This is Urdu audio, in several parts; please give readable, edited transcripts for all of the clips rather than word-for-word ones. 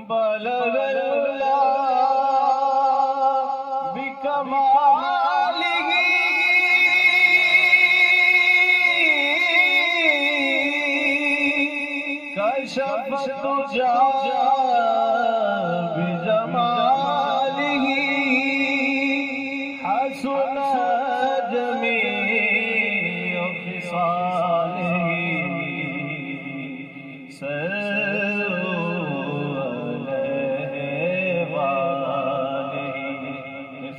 بلغ اللہ بکمالہ کشف الدجى بجمالہ حسن جمیع خصالہ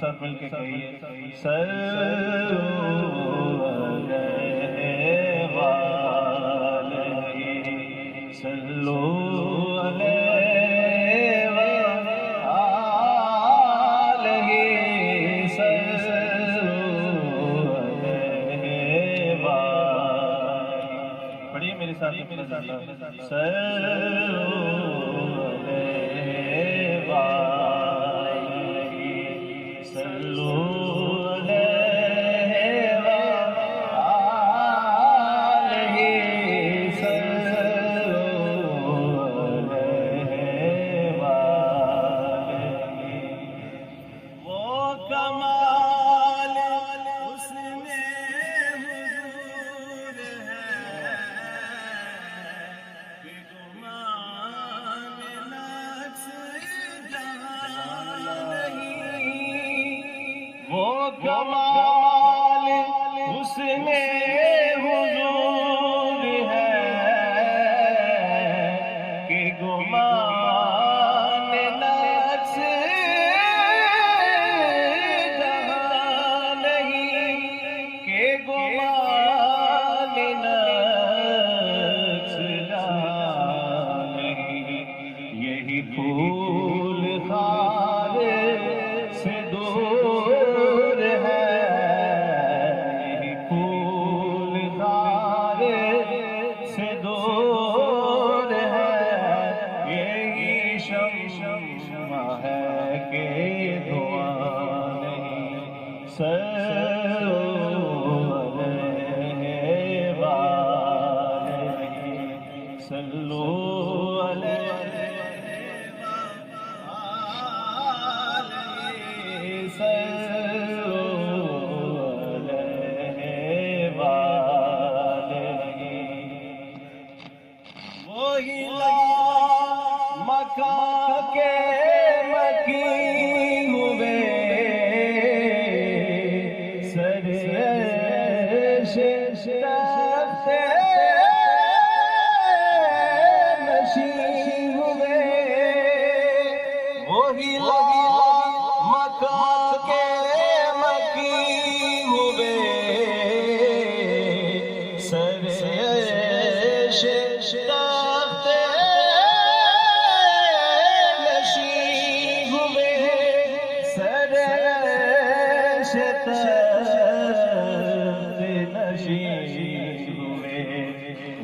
ساتھ مل کے کہیے صلو علیہ وآلہ صلو علیہ وآلہ صلو علیہ وآلہ پڑھیے میرے ساتھ صلو کمال حسن حضور ہے کہ گمان نقص جہاں نہیں کہ گمان نقص جہاں نہیں یہی پھول خار سے دور ہے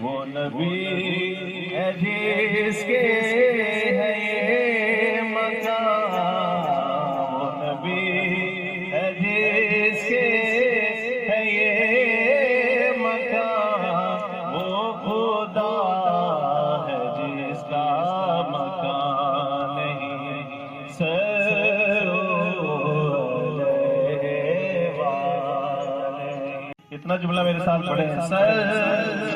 وہ نبی ہے جس کے ہے یہ مقام وہ نبی ہے جس کے ہے یہ مقام وہ خدا ہے جس کا مکان نہیں اتنا جملہ میرے ساتھ پڑھیں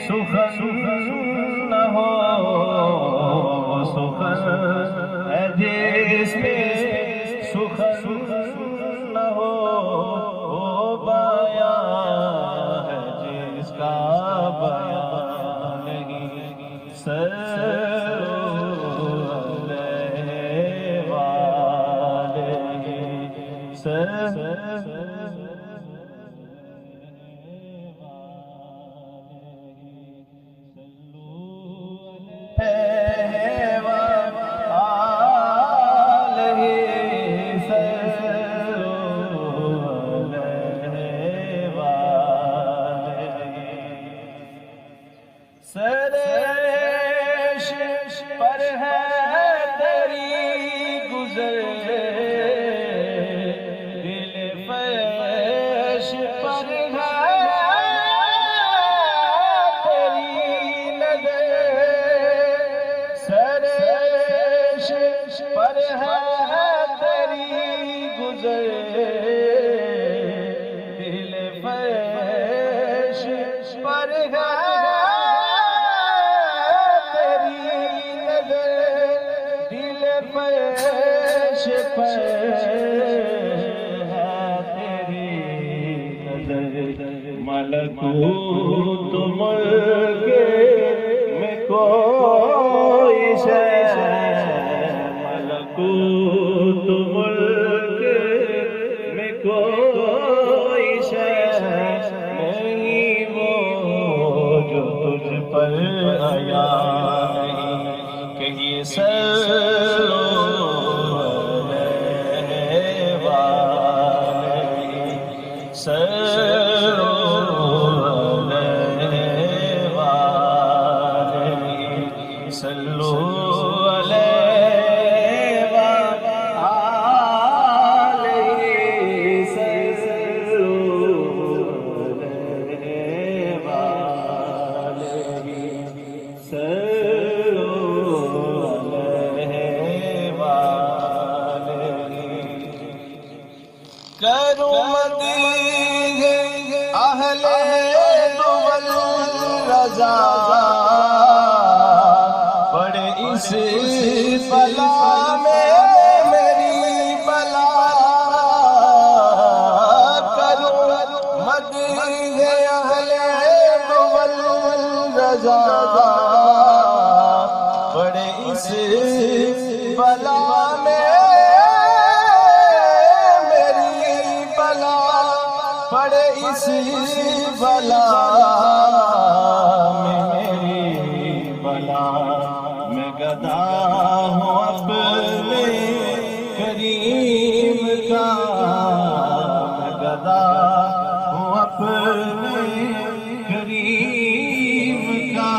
سخن نہ ہو وہ سخن ہے جس میں سخن نہ ہو وہ بیان ہے جس کا بیان نہیں سرش پر ہے تیری گزر دل فرش پر ہے تیری نظر سرش پر ہے تیری گزر دل فرش پر ہے فرش پر ہے تیری نظر ملکوت ملک میں کوئی شے ملکوت ملک میں کوئی شے نہیں وہ جو تجھ پر آیا نہیں کہیے کرم دیگے اہل دول رضا پڑے اس بلا میں میری بلا کرم دیگے اہل دول رضا پڑے اس بلا میں پڑے اس بلا میں میری بلا میں گدا ہوں اپنے کریم کا میں گدا ہوں اپنے کریم کا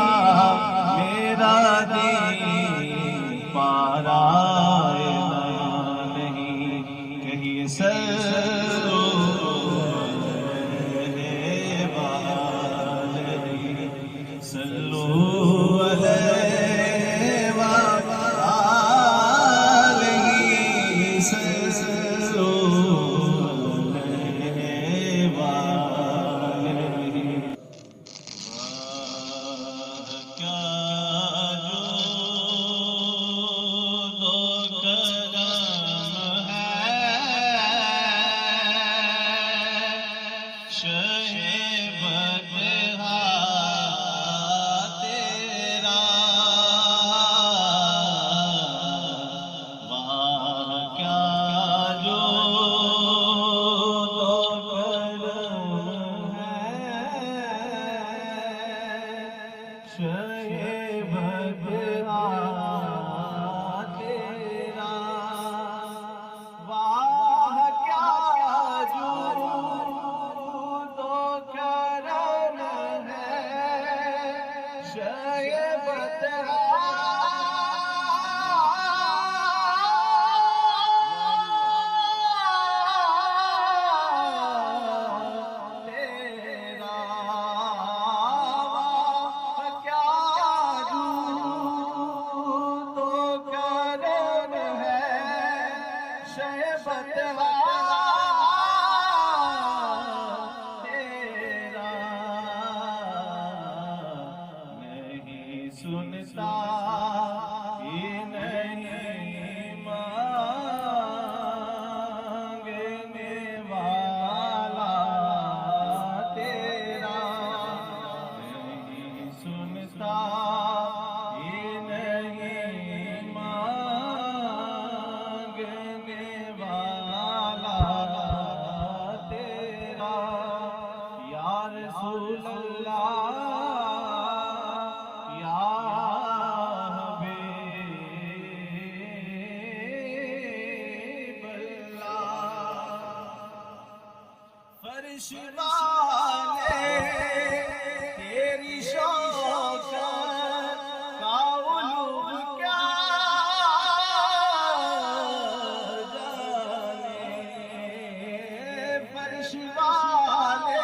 میرا دین پارا نہیں کہیں سنتا ہی نہیں مانگنے والا تیرا نہیں سنتا ہی نہیں مانگنے والا تیرا یا رسول اللہ فرش والے تیری شوقت کا علوم کیا جانے فرش والے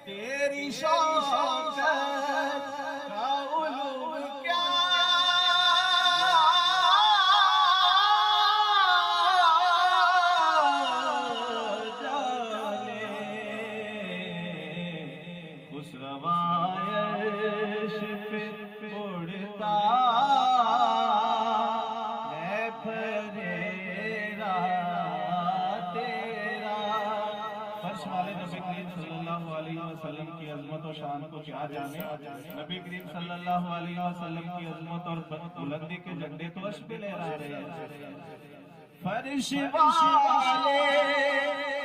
تیری شوقت کا علوم کیا اس روایش پہ اڑتا ہے پھریرا تیرا فرش والے نبی کریم صلی اللہ علیہ وسلم کی عظمت و شان کو کیا جانے نبی کریم صلی اللہ علیہ وسلم کی عظمت اور بلندی کے جھنڈے تو عرش پہ لہرا رہے ہیں فرش والے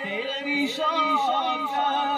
تیری شوقت